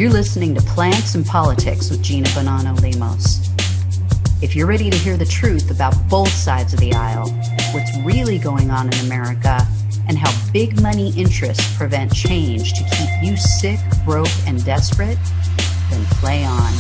You're listening to Plants and Politics with Gina Bonanno Lemos. If you're ready to hear the truth about both sides of the aisle, what's really going on in America, and how big money interests prevent change to keep you sick, broke, and desperate, then play on.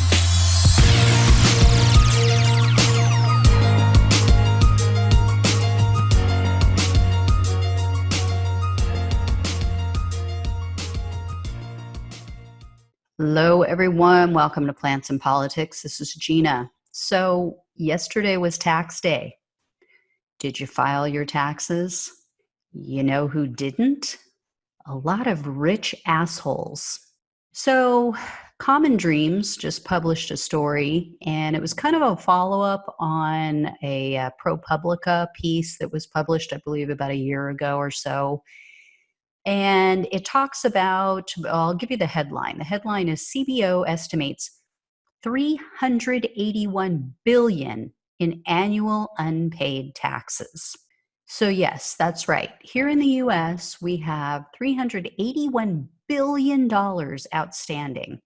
Hello, everyone. Welcome to Plants and Politics. This is Gina. So yesterday was tax day. Did you file your taxes? You know who didn't? A lot of rich assholes. So Common Dreams just published a story, and it was kind of a follow-up on a ProPublica piece that was published, I believe, about a year ago or so. And it talks about, I'll give you the headline. The headline is CBO estimates $381 billion in annual unpaid taxes. So yes, that's right. Here in the US, we have $381 billion outstanding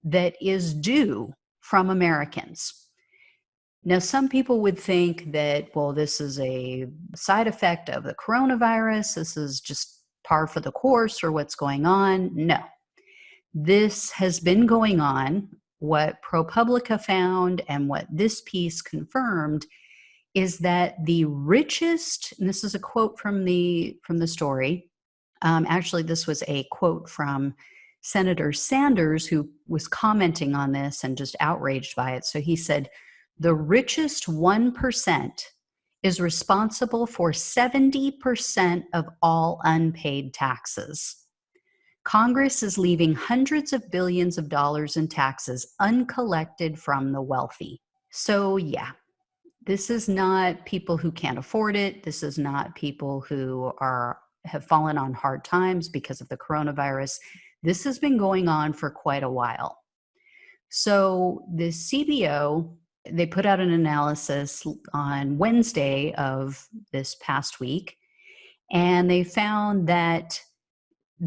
that is due from Americans. Now, some people would think that, well, this is a side effect of the coronavirus. This is just par for the course or what's going on. No, this has been going on. What ProPublica found and what this piece confirmed is that the richest, and this is a quote from the story. Actually, this was a quote from Senator Sanders, who was commenting on this and just outraged by it. So he said, the richest 1% is responsible for 70% of all unpaid taxes. Congress is leaving hundreds of billions of dollars in taxes uncollected from the wealthy. So yeah, this is not people who can't afford it. This is not people who have fallen on hard times because of the coronavirus. This has been going on for quite a while. So the CBO, they put out an analysis on Wednesday of this past week, and they found that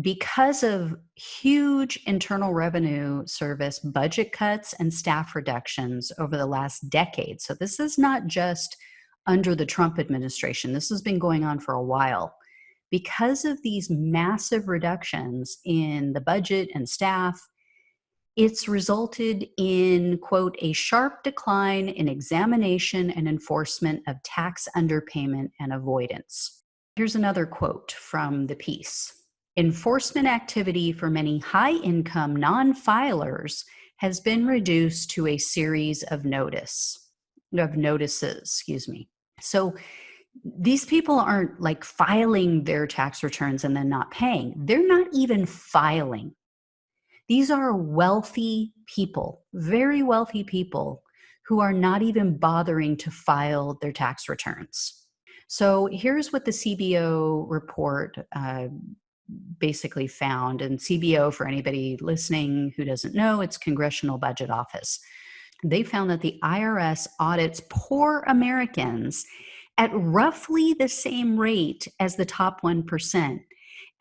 because of huge Internal Revenue Service budget cuts and staff reductions over the last decade, so this is not just under the Trump administration, this has been going on for a while. Because of these massive reductions in the budget and staff, it's resulted in, quote, a sharp decline in examination and enforcement of tax underpayment and avoidance. Here's another quote from the piece. Enforcement activity for many high-income non-filers has been reduced to a series of notices. So these people aren't like filing their tax returns and then not paying. They're not even filing. These are wealthy people, very wealthy people, who are not even bothering to file their tax returns. So here's what the CBO report basically found. And CBO, for anybody listening who doesn't know, it's Congressional Budget Office. They found that the IRS audits poor Americans at roughly the same rate as the top 1%.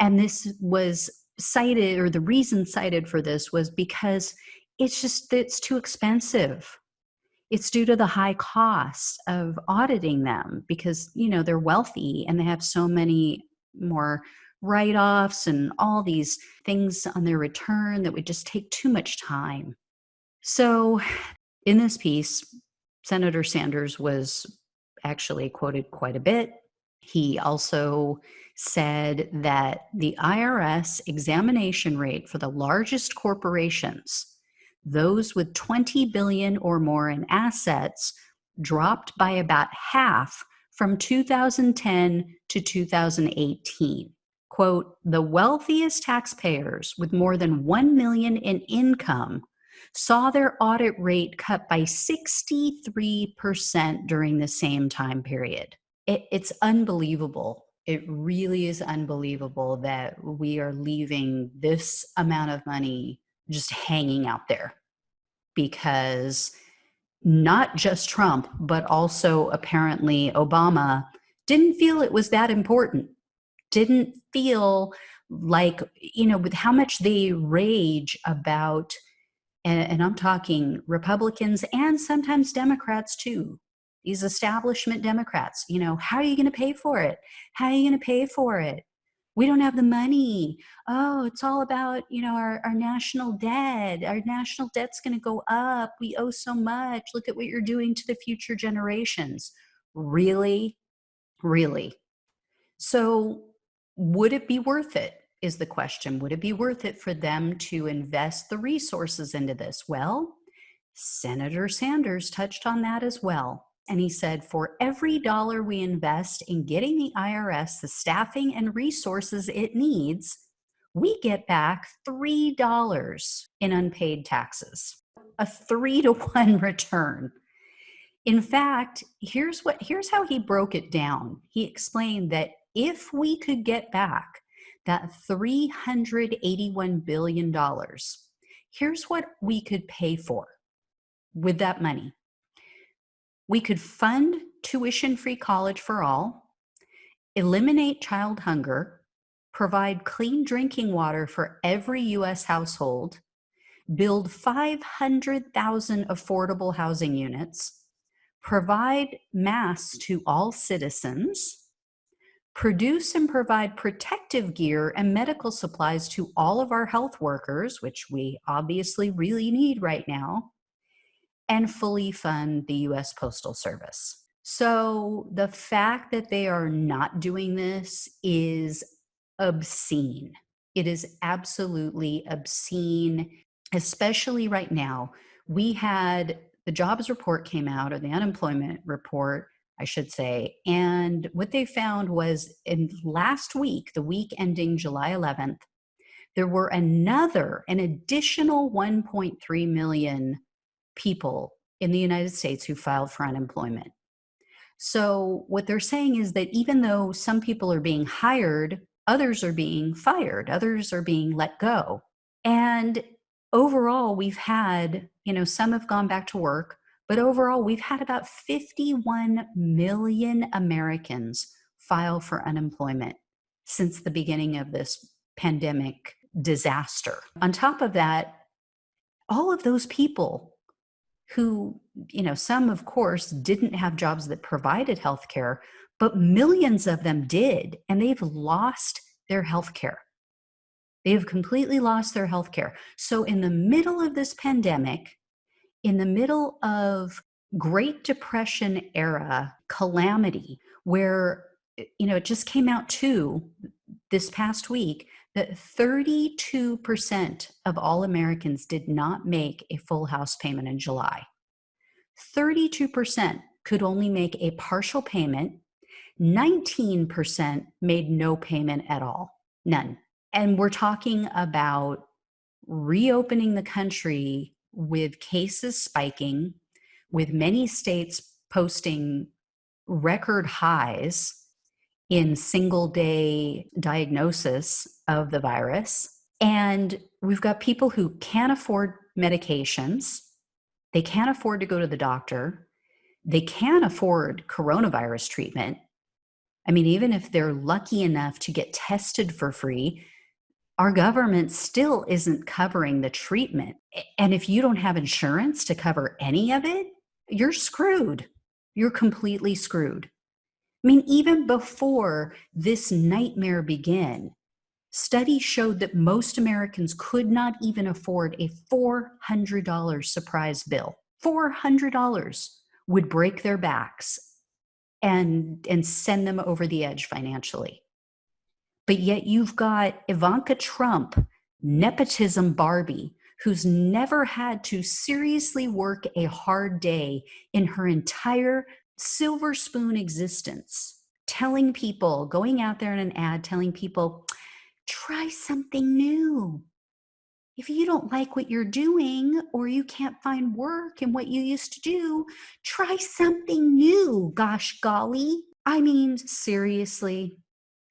And this was cited, or the reason cited for this was because it's too expensive. It's due to the high costs of auditing them because, they're wealthy and they have so many more write-offs and all these things on their return that would just take too much time. So in this piece, Senator Sanders was actually quoted quite a bit. He also said that the IRS examination rate for the largest corporations, those with 20 billion or more in assets, dropped by about half from 2010 to 2018. Quote, the wealthiest taxpayers with more than 1 million in income saw their audit rate cut by 63% during the same time period. It's unbelievable. It really is unbelievable that we are leaving this amount of money just hanging out there because not just Trump, but also apparently Obama didn't feel it was that important, didn't feel like, with how much they rage about, and I'm talking Republicans and sometimes Democrats too, these establishment Democrats, how are you going to pay for it? How are you going to pay for it? We don't have the money. Oh, it's all about, our national debt. Our national debt's going to go up. We owe so much. Look at what you're doing to the future generations. Really? Really? So, would it be worth it? Is the question. Would it be worth it for them to invest the resources into this? Well, Senator Sanders touched on that as well. And he said, for every dollar we invest in getting the IRS the staffing and resources it needs, we get back $3 in unpaid taxes, a 3-to-1 return. In fact, here's how he broke it down. He explained that if we could get back that $381 billion, here's what we could pay for with that money. We could fund tuition-free college for all, eliminate child hunger, provide clean drinking water for every U.S. household, build 500,000 affordable housing units, provide masks to all citizens, produce and provide protective gear and medical supplies to all of our health workers, which we obviously really need right now, and fully fund the U.S. Postal Service. So the fact that they are not doing this is obscene. It is absolutely obscene, especially right now. We had the jobs report came out, or the unemployment report, I should say, and what they found was in last week, the week ending July 11th, there were an additional 1.3 million people in the United States who filed for unemployment. So what they're saying is that even though some people are being hired, others are being fired, others are being let go. And overall, we've had, some have gone back to work, but overall, we've had about 51 million Americans file for unemployment since the beginning of this pandemic disaster. On top of that, all of those people who, some of course didn't have jobs that provided health care, but millions of them did, and they've lost their health care. They have completely lost their health care. So in the middle of this pandemic, in the middle of Great Depression era calamity, where, it just came out too this past week that 32% of all Americans did not make a full house payment in July. 32% could only make a partial payment. 19% made no payment at all. None. And we're talking about reopening the country with cases spiking, with many states posting record highs in single day diagnosis of the virus. And we've got people who can't afford medications. They can't afford to go to the doctor. They can't afford coronavirus treatment. I mean, even if they're lucky enough to get tested for free, our government still isn't covering the treatment. And if you don't have insurance to cover any of it, you're screwed. You're completely screwed. I mean, even before this nightmare began, studies showed that most Americans could not even afford a $400 surprise bill. $400 would break their backs and send them over the edge financially. But yet you've got Ivanka Trump, nepotism Barbie, who's never had to seriously work a hard day in her entire silver spoon existence, telling people, going out there in an ad, telling people, try something new. If you don't like what you're doing or you can't find work in what you used to do, try something new, gosh golly. I mean, seriously,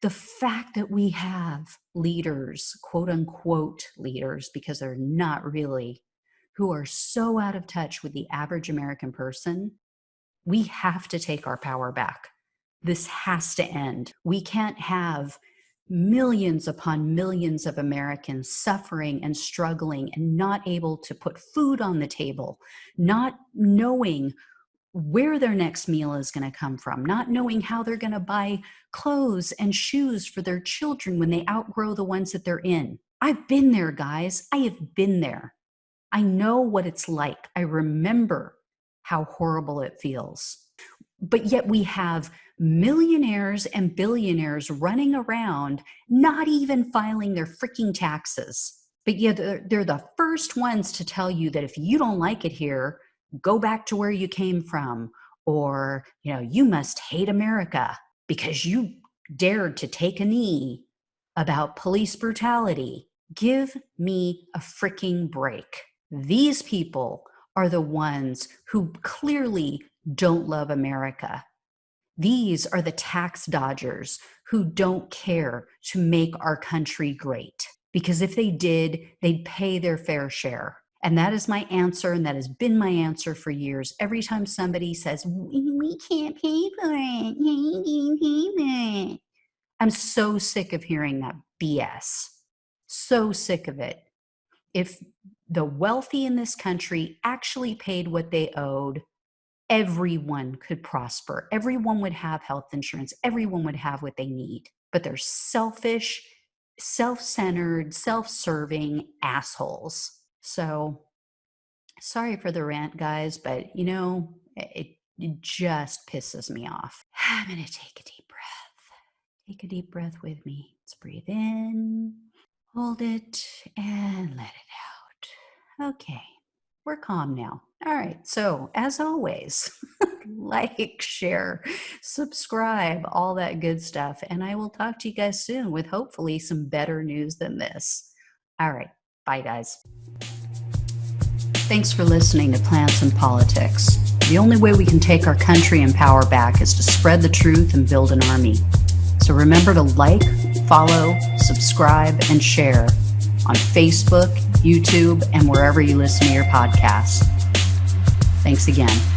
the fact that we have leaders, quote unquote leaders, because they're not really, who are so out of touch with the average American person, we have to take our power back. This has to end. We can't have millions upon millions of Americans suffering and struggling and not able to put food on the table, not knowing where their next meal is going to come from, not knowing how they're going to buy clothes and shoes for their children when they outgrow the ones that they're in. I've been there, guys. I have been there. I know what it's like. I remember how horrible it feels. But yet we have millionaires and billionaires running around, not even filing their freaking taxes. But yet they're the first ones to tell you that if you don't like it here, go back to where you came from, or, you must hate America because you dared to take a knee about police brutality. Give me a freaking break. These people are the ones who clearly don't love America. These are the tax dodgers who don't care to make our country great. Because if they did, they'd pay their fair share. And that is my answer, and that has been my answer for years. Every time somebody says, we can't pay for it, I'm so sick of hearing that BS. So sick of it. If the wealthy in this country actually paid what they owed, everyone could prosper. Everyone would have health insurance. Everyone would have what they need. But they're selfish, self-centered, self-serving assholes. So sorry for the rant, guys, but it just pisses me off. I'm going to take a deep breath. Take a deep breath with me. Let's breathe in, hold it, and let it out. Okay, we're calm now. All right, so as always, like, share, subscribe, all that good stuff. And I will talk to you guys soon with hopefully some better news than this. All right, bye, guys. Thanks for listening to Plants and Politics. The only way we can take our country and power back is to spread the truth and build an army. So remember to like, follow, subscribe, and share on Facebook, YouTube, and wherever you listen to your podcasts. Thanks again.